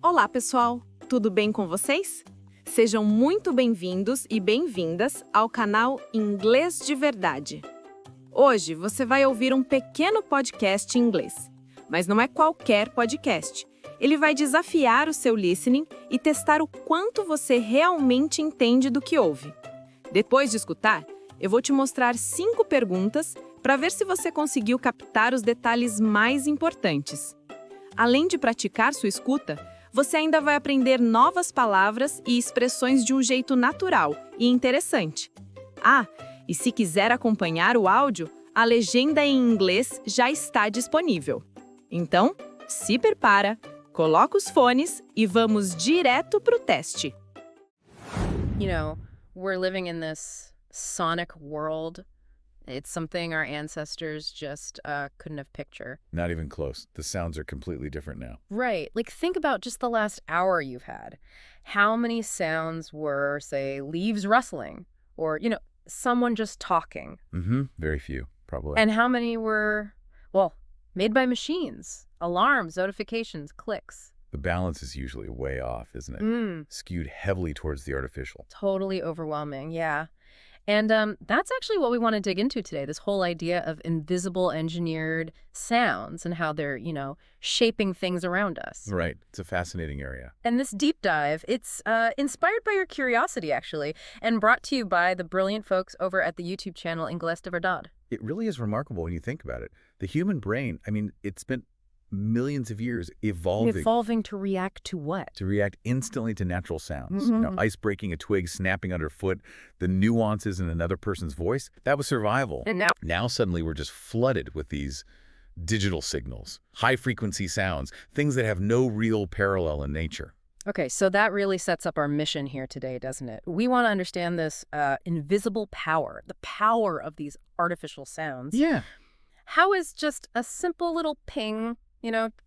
Olá, pessoal! Tudo bem com vocês? Sejam muito bem-vindos e bem-vindas ao canal Inglês de Verdade. Hoje você vai ouvir um pequeno podcast em inglês, mas não é qualquer podcast. Ele vai desafiar o seu listening e testar o quanto você realmente entende do que ouve. Depois de escutar, eu vou te mostrar 5 perguntas para ver se você conseguiu captar os detalhes mais importantes. Além de praticar sua escuta, você ainda vai aprender novas palavras e expressões de um jeito natural e interessante. Ah, e se quiser acompanhar o áudio, a legenda em inglês já está disponível. Então, se prepara, coloca os fones e vamos direto pro teste. You know, we're living in this sonic world. It's something our ancestors just couldn't have pictured. Not even close. The sounds are completely different now. Right. Like, think about just the last hour you've had. How many sounds were, say, leaves rustling or, someone just talking? Very few, probably. And how many were, well, made by machines? Alarms, notifications, clicks. The balance is usually way off, isn't it? Skewed heavily towards the artificial. Totally overwhelming, yeah. And that's actually what we want to dig into today, this whole idea of invisible engineered sounds and how they're, shaping things around us. Right. It's a fascinating area. And this deep dive, it's inspired by your curiosity, actually, and brought to you by the brilliant folks over at the YouTube channel Verdade. It really is remarkable when you think about it. The human brain, it's spent millions of years evolving to react to what? to react instantly to natural sounds. Ice breaking, a twig snapping underfoot, the nuances in another person's voice, that was survival. And Now suddenly we're just flooded with these digital signals, high-frequency sounds, things that have no real parallel in nature. Okay, so that really sets up our mission here today, doesn't it? We want to understand this invisible power, the power of these artificial sounds. Yeah. How is just a simple little ping,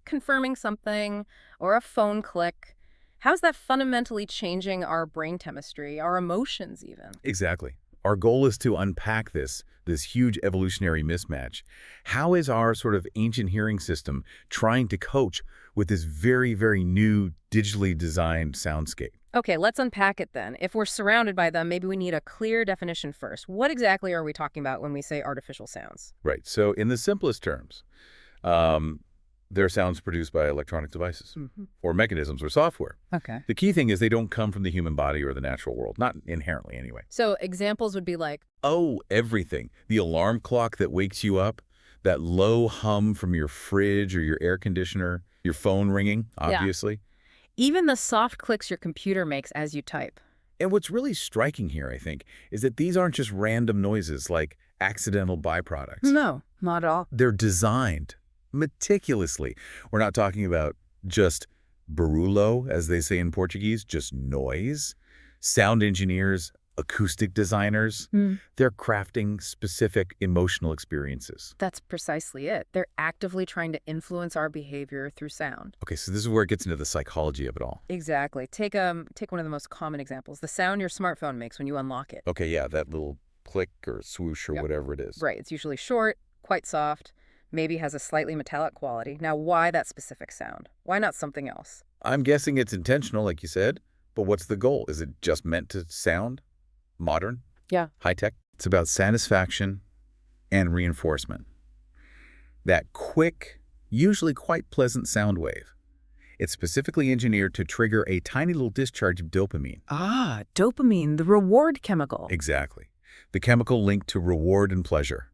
confirming something, or a phone click, how's that fundamentally changing our brain chemistry, our emotions even? Exactly. Our goal is to unpack this huge evolutionary mismatch. How is our sort of ancient hearing system trying to coach with this very, very new digitally designed soundscape? Okay, let's unpack it then. If we're surrounded by them, maybe we need a clear definition first. What exactly are we talking about when we say artificial sounds? Right. So in the simplest terms, they're sounds produced by electronic devices or mechanisms or software. Okay. The key thing is they don't come from the human body or the natural world, not inherently anyway. So examples would be like, Oh, everything. The alarm clock that wakes you up, that low hum from your fridge or your air conditioner, your phone ringing, obviously. even the soft clicks your computer makes as you type. And what's really striking here, I think, is that these aren't just random noises like accidental byproducts. No, not at all. They're designed meticulously. We're not talking about just barulho, as they say in Portuguese, just noise. Sound engineers, acoustic designers, they're crafting specific emotional experiences. That's precisely it. They're actively trying to influence our behavior through sound. Okay, so this is where it gets into the psychology of it all. Exactly. Take one of the most common examples, the sound your smartphone makes when you unlock it. Okay, yeah, that little click or swoosh or whatever it is. Right. It's usually short, quite soft, maybe has a slightly metallic quality. Now, why that specific sound? Why not something else? I'm guessing it's intentional, like you said, but what's the goal? Is it just meant to sound modern? Yeah. High-tech? It's about satisfaction and reinforcement. That quick, usually quite pleasant sound wave. It's specifically engineered to trigger a tiny little discharge of dopamine. Ah, dopamine, the reward chemical. Exactly. The chemical linked to reward and pleasure.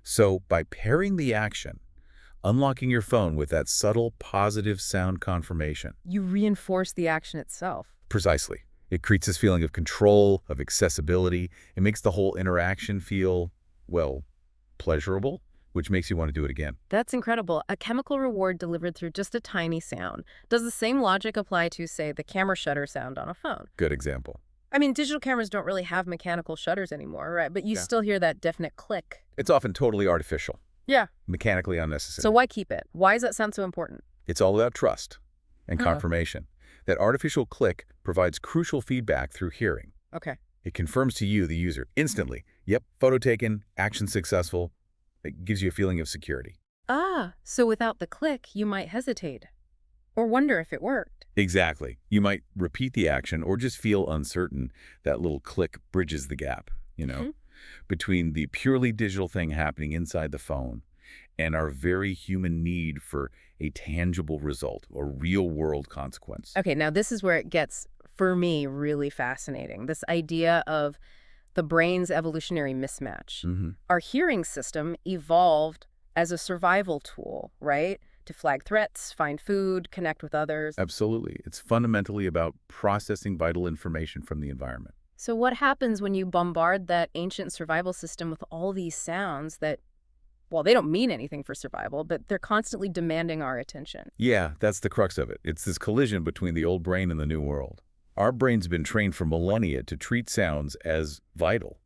So by pairing the action, unlocking your phone with that subtle positive sound confirmation. You reinforce the action itself. Precisely. It creates this feeling of control, of accessibility. It makes the whole interaction feel, well, pleasurable, which makes you want to do it again. That's incredible. A chemical reward delivered through just a tiny sound. Does the same logic apply to, say, the camera shutter sound on a phone? Good example. I mean, digital cameras don't really have mechanical shutters anymore, right? But you still hear that definite click. It's often totally artificial. Yeah. Mechanically unnecessary. So why keep it? Why does that sound so important? It's all about trust and confirmation. That artificial click provides crucial feedback through hearing. Okay. It confirms to you, the user, instantly, yep, photo taken, action successful. It gives you a feeling of security. Ah, so without the click, you might hesitate or wonder if it worked. Exactly. You might repeat the action or just feel uncertain. That little click bridges the gap, between the purely digital thing happening inside the phone and our very human need for a tangible result or real-world consequence. Okay, now this is where it gets, for me, really fascinating. This idea of the brain's evolutionary mismatch. Our hearing system evolved as a survival tool, right? To flag threats, find food, connect with others. Absolutely. It's fundamentally about processing vital information from the environment. So what happens when you bombard that ancient survival system with all these sounds that, well, they don't mean anything for survival, but they're constantly demanding our attention? Yeah, that's the crux of it. It's this collision between the old brain and the new world. Our brain's been trained for millennia to treat sounds as vital,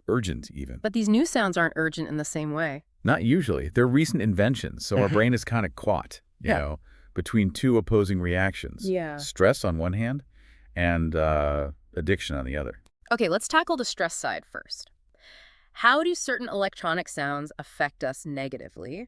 urgent even. But these new sounds aren't urgent in the same way. Not usually. They're recent inventions, so our brain is kind of caught, you know, between two opposing reactions. Yeah. Stress on one hand and addiction on the other. Okay, let's tackle the stress side first. How do certain electronic sounds affect us negatively,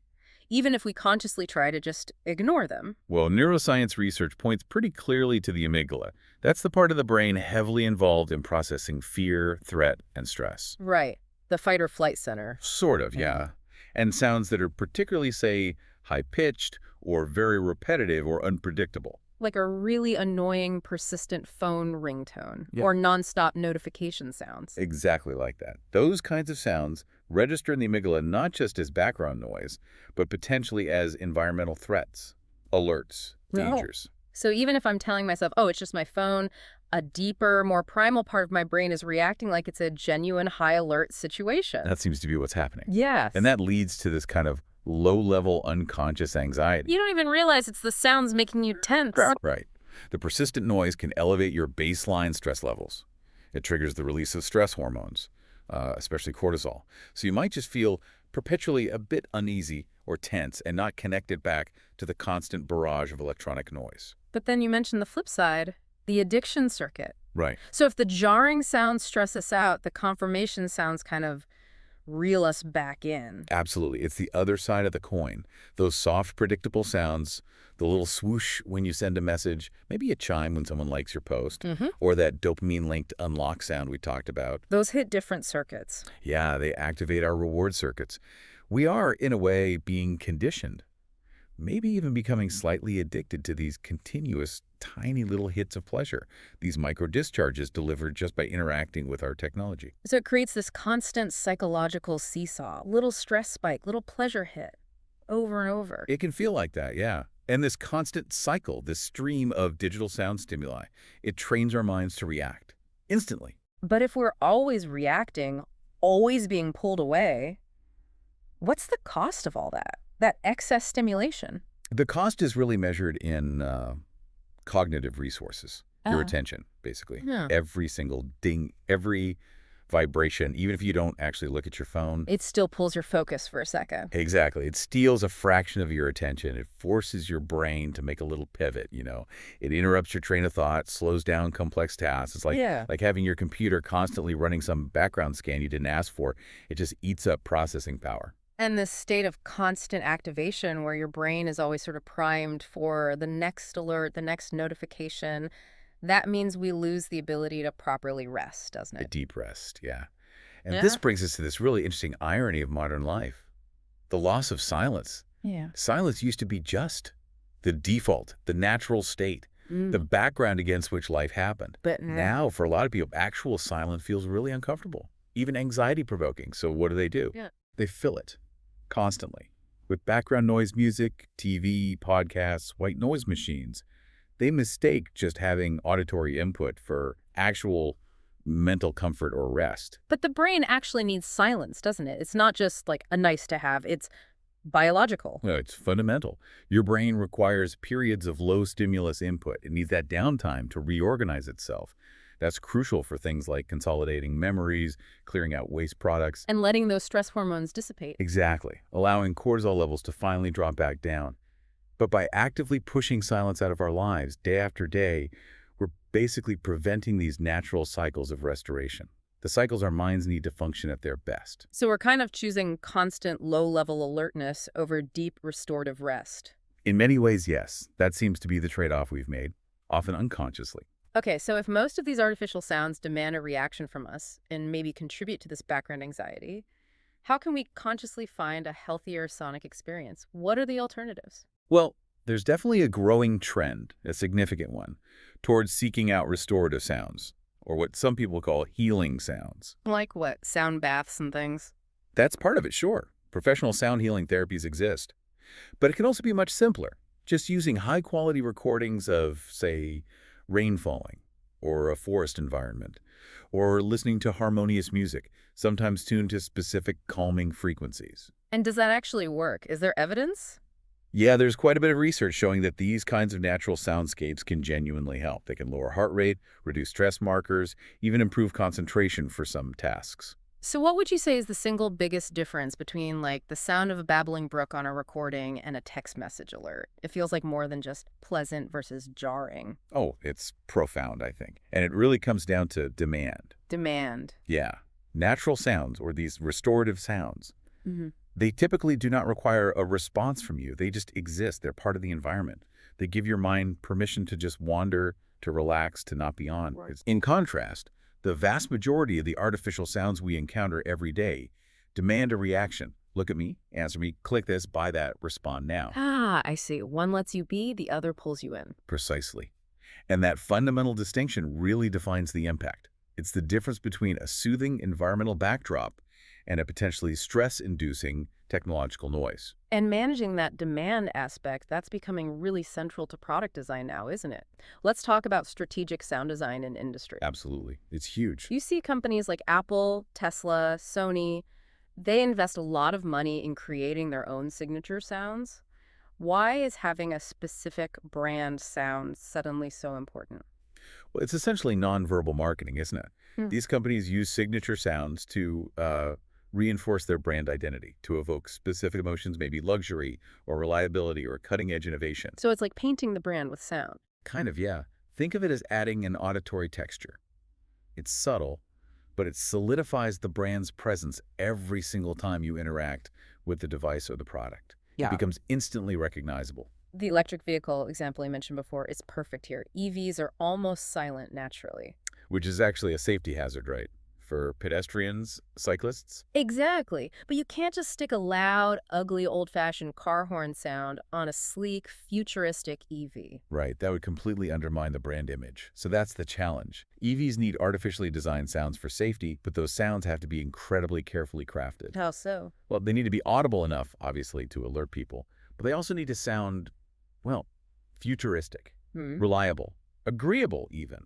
even if we consciously try to just ignore them? Well, neuroscience research points pretty clearly to the amygdala. That's the part of the brain heavily involved in processing fear, threat, and stress. Right. The fight or flight center. Sort of, yeah. And sounds that are particularly, say, high-pitched or very repetitive or unpredictable. Like a really annoying, persistent phone ringtone. Yeah. Or nonstop notification sounds. Exactly like that. Those kinds of sounds register in the amygdala not just as background noise, but potentially as environmental threats, alerts, dangers. So even if I'm telling myself, oh, it's just my phone, a deeper, more primal part of my brain is reacting like it's a genuine high-alert situation. That seems to be what's happening. Yes. And that leads to this kind of low-level unconscious anxiety. You don't even realize it's the sounds making you tense. Right. The persistent noise can elevate your baseline stress levels. It triggers the release of stress hormones, especially cortisol. So you might just feel perpetually a bit uneasy or tense and not connected back to the constant barrage of electronic noise. But then you mentioned the flip side, the addiction circuit. Right. So if the jarring sounds stress us out, the confirmation sounds kind of reel us back in. Absolutely. It's the other side of the coin. Those soft, predictable sounds, the little swoosh when you send a message, maybe a chime when someone likes your post, or that dopamine-linked unlock sound we talked about. Those hit different circuits. Yeah, they activate our reward circuits. We are, in a way, being conditioned, maybe even becoming slightly addicted to these continuous, tiny little hits of pleasure, these micro-discharges delivered just by interacting with our technology. So it creates this constant psychological seesaw, little stress spike, little pleasure hit, over and over. It can feel like that, yeah. And this constant cycle, this stream of digital sound stimuli, it trains our minds to react instantly. But if we're always reacting, always being pulled away, what's the cost of all that? That excess stimulation? The cost is really measured in cognitive resources, your attention, basically. Yeah. Every single ding, every vibration, even if you don't actually look at your phone. It still pulls your focus for a second. Exactly. It steals a fraction of your attention. It forces your brain to make a little pivot, you know. It interrupts your train of thought, slows down complex tasks. It's like having your computer constantly running some background scan you didn't ask for. It just eats up processing power. And this state of constant activation where your brain is always sort of primed for the next alert, the next notification, that means we lose the ability to properly rest, doesn't A it? deep rest, yeah. And this brings us to this really interesting irony of modern life. The loss of silence. Yeah. Silence used to be just the default, the natural state, the background against which life happened. But Now, for a lot of people, actual silence feels really uncomfortable, even anxiety-provoking. So what do? Yeah. They fill it constantly with background noise music, TV, podcasts, white noise machines. They mistake just having auditory input for actual mental comfort or rest. But the brain actually needs silence, doesn't it? It's not just like a nice to have. It's biological. No, it's fundamental. Your brain requires periods of low stimulus input. It needs that downtime to reorganize itself. That's crucial for things like consolidating memories, clearing out waste products. And letting those stress hormones dissipate. Exactly. Allowing cortisol levels to finally drop back down. But by actively pushing silence out of our lives day after day, we're basically preventing these natural cycles of restoration. The cycles our minds need to function at their best. So we're kind of choosing constant low-level alertness over deep restorative rest. In many ways, yes. That seems to be the trade-off we've made. often unconsciously. Okay, so if most of these artificial sounds demand a reaction from us and maybe contribute to this background anxiety, how can we consciously find a healthier sonic experience? What are the alternatives? Well, there's definitely a growing trend, a significant one, towards seeking out restorative sounds, or what some people call healing sounds. Like what? Sound baths and things? That's part of it, sure. Professional sound healing therapies exist. But it can also be much simpler, just using high-quality recordings of, say, rain falling, or a forest environment, or listening to harmonious music, sometimes tuned to specific calming frequencies. And does that actually work? Is there evidence? Yeah, there's quite a bit of research showing that these kinds of natural soundscapes can genuinely help. They can lower heart rate, reduce stress markers, even improve concentration for some tasks. So what would you say is the single biggest difference between, like, the sound of a babbling brook on a recording and a text message alert? It feels like more than just pleasant versus jarring. Oh, it's profound, I think. And it really comes down to demand. Demand. Yeah. Natural sounds, or these restorative sounds, Mm-hmm. they typically do not require a response from you. They just exist. They're part of the environment. They give your mind permission to just wander, to relax, to not be on. Right. In contrast, the vast majority of the artificial sounds we encounter every day demand a reaction. Look at me, answer me, click this, buy that, respond now. Ah, I see. One lets you be, the other pulls you in. Precisely. And that fundamental distinction really defines the impact. It's the difference between a soothing environmental backdrop and a potentially stress-inducing technological noise. And managing that demand aspect, that's becoming really central to product design now, isn't it? Let's talk about strategic sound design in industry. Absolutely. It's huge. You see companies like Apple, Tesla, Sony, they invest a lot of money in creating their own signature sounds. Why is having a specific brand sound suddenly so important? Well, it's essentially nonverbal marketing, isn't it? Hmm. These companies use signature sounds to reinforce their brand identity, to evoke specific emotions, maybe luxury or reliability or cutting-edge innovation. So it's like painting the brand with sound. Kind of, yeah. Think of it as adding an auditory texture. It's subtle, but it solidifies the brand's presence every single time you interact with the device or the product. It becomes instantly recognizable. The electric vehicle example I mentioned before is perfect here. EVs are almost silent naturally. Which is actually a safety hazard, right? For pedestrians, cyclists? Exactly. But you can't just stick a loud, ugly, old-fashioned car horn sound on a sleek, futuristic EV. Right, that would completely undermine the brand image. So that's the challenge. EVs need artificially designed sounds for safety, but those sounds have to be incredibly carefully crafted. How so? Well, they need to be audible enough, obviously, to alert people, but they also need to sound, well, futuristic, reliable, agreeable even,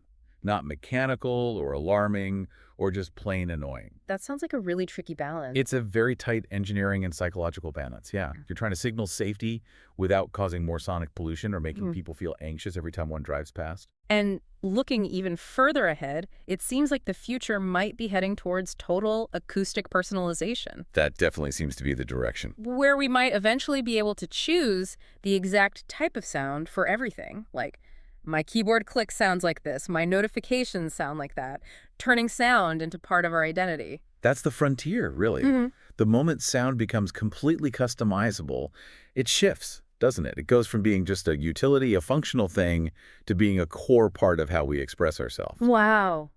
not mechanical or alarming or just plain annoying. That sounds like a really tricky balance. It's a very tight engineering and psychological balance, yeah. You're trying to signal safety without causing more sonic pollution or making people feel anxious every time one drives past. And looking even further ahead, it seems like the future might be heading towards total acoustic personalization, That definitely seems to be the direction. where we might eventually be able to choose the exact type of sound for everything. Like, my keyboard click sounds like this, my notifications sound like that, turning sound into part of our identity. That's the frontier, really. The moment sound becomes completely customizable, it shifts, doesn't it? It goes from being just a utility, a functional thing, to being a core part of how we express ourselves. Wow.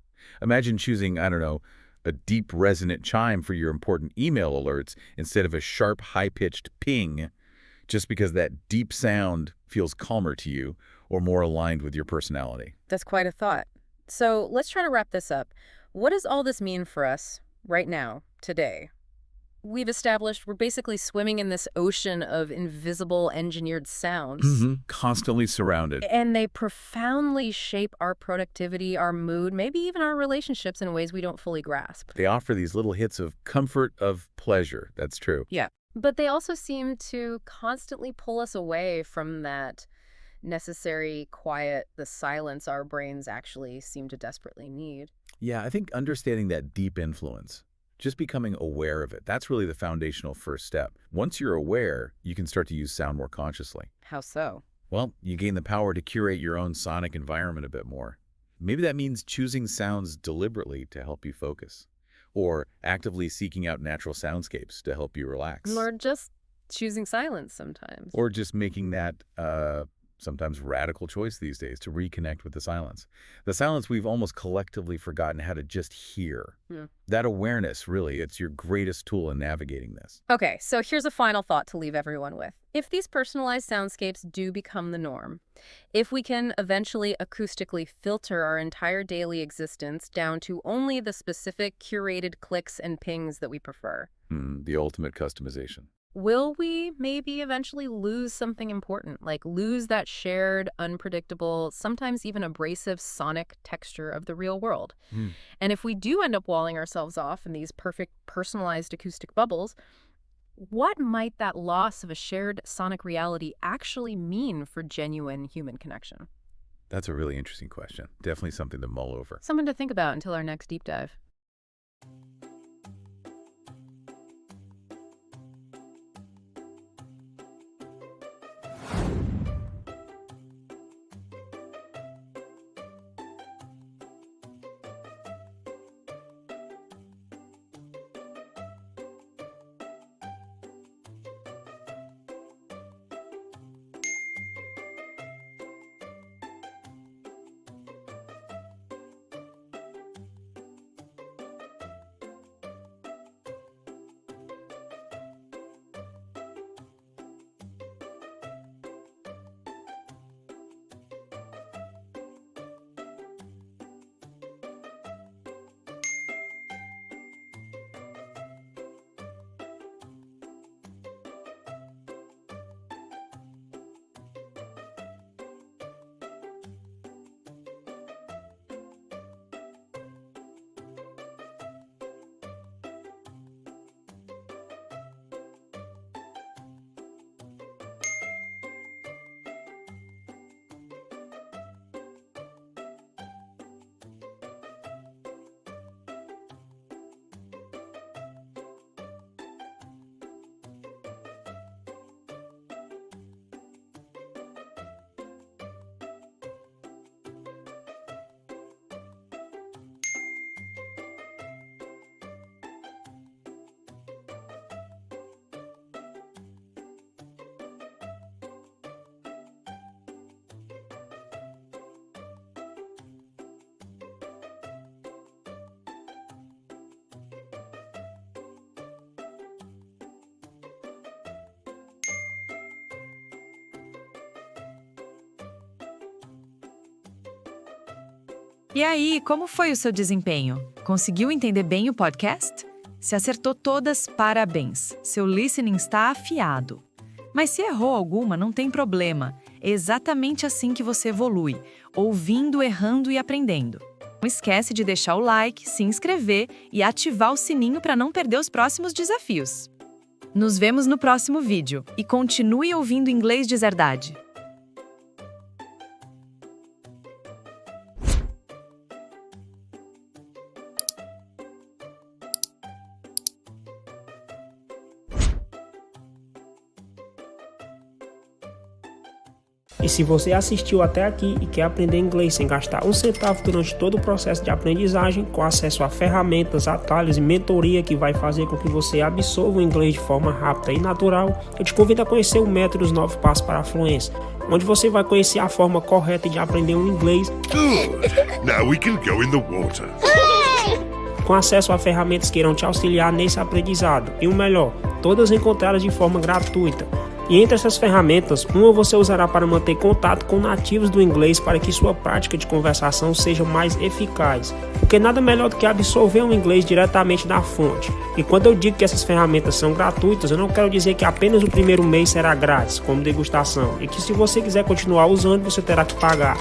Imagine choosing, I don't know, a deep resonant chime for your important email alerts instead of a sharp, high-pitched ping, just because that deep sound feels calmer to you or more aligned with your personality. That's quite a thought. So let's try to wrap this up. What does all this mean for us right now, today? We've established we're basically swimming in this ocean of invisible engineered sounds. Constantly surrounded. And they profoundly shape our productivity, our mood, maybe even our relationships in ways we don't fully grasp. They offer these little hits of comfort, of pleasure. That's true. Yeah. But they also seem to constantly pull us away from that necessary quiet, the silence our brains actually seem to desperately need. Yeah, I think understanding that deep influence, just becoming aware of it, that's really the foundational first step. Once you're aware, you can start to use sound more consciously. How so? Well, you gain the power to curate your own sonic environment a bit more. Maybe that means choosing sounds deliberately to help you focus, or actively seeking out natural soundscapes to help you relax. Or just choosing silence sometimes. Or just making that sometimes radical choice these days to reconnect with the silence. The silence we've almost collectively forgotten how to just hear. That awareness, really, it's your greatest tool in navigating this. Okay, so here's a final thought to leave everyone with. If these personalized soundscapes do become the norm, if we can eventually acoustically filter our entire daily existence down to only the specific curated clicks and pings that we prefer, the ultimate customization. will we maybe eventually lose something important, like lose that shared, unpredictable, sometimes even abrasive sonic texture of the real world? And if we do end up walling ourselves off in these perfect personalized acoustic bubbles, what might that loss of a shared sonic reality actually mean for genuine human connection? That's a really interesting question. Definitely something to mull over. Something to think about until our next deep dive. E aí, como foi o seu desempenho? Conseguiu entender bem o podcast? Se acertou todas, parabéns. Seu listening está afiado. Mas se errou alguma, não tem problema. É exatamente assim que você evolui, ouvindo, errando e aprendendo. Não esquece de deixar o like, se inscrever e ativar o sininho para não perder os próximos desafios. Nos vemos no próximo vídeo e continue ouvindo Inglês de Verdade. E se você assistiu até aqui e quer aprender inglês sem gastar um centavo durante todo o processo de aprendizagem, com acesso a ferramentas, atalhos e mentoria que vai fazer com que você absorva o inglês de forma rápida e natural, eu te convido a conhecer o método dos 9 Passos para a Fluência, onde você vai conhecer a forma correta de aprender um inglês. Good. Now we can go in the water. Com acesso a ferramentas que irão te auxiliar nesse aprendizado. E o melhor, todas encontradas de forma gratuita. E entre essas ferramentas, uma você usará para manter contato com nativos do inglês para que sua prática de conversação seja mais eficaz. Porque nada melhor do que absorver o inglês diretamente da fonte. E quando eu digo que essas ferramentas são gratuitas, eu não quero dizer que apenas o primeiro mês será grátis, como degustação, e que se você quiser continuar usando, você terá que pagar.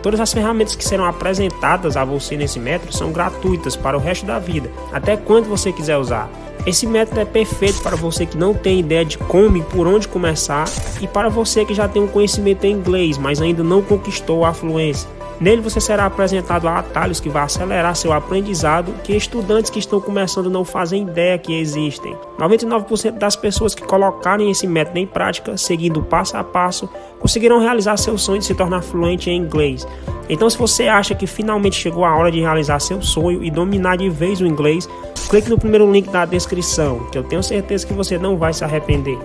Todas as ferramentas que serão apresentadas a você nesse método são gratuitas para o resto da vida, até quando você quiser usar. Esse método é perfeito para você que não tem ideia de como e por onde começar, e para você que já tem um conhecimento em inglês, mas ainda não conquistou a fluência. Nele você será apresentado a atalhos que vão acelerar seu aprendizado, que estudantes que estão começando não fazem ideia que existem. 99% das pessoas que colocarem esse método em prática, seguindo passo a passo, conseguirão realizar seu sonho de se tornar fluente em inglês. Então, se você acha que finalmente chegou a hora de realizar seu sonho e dominar de vez o inglês, clique no primeiro link da descrição, que eu tenho certeza que você não vai se arrepender.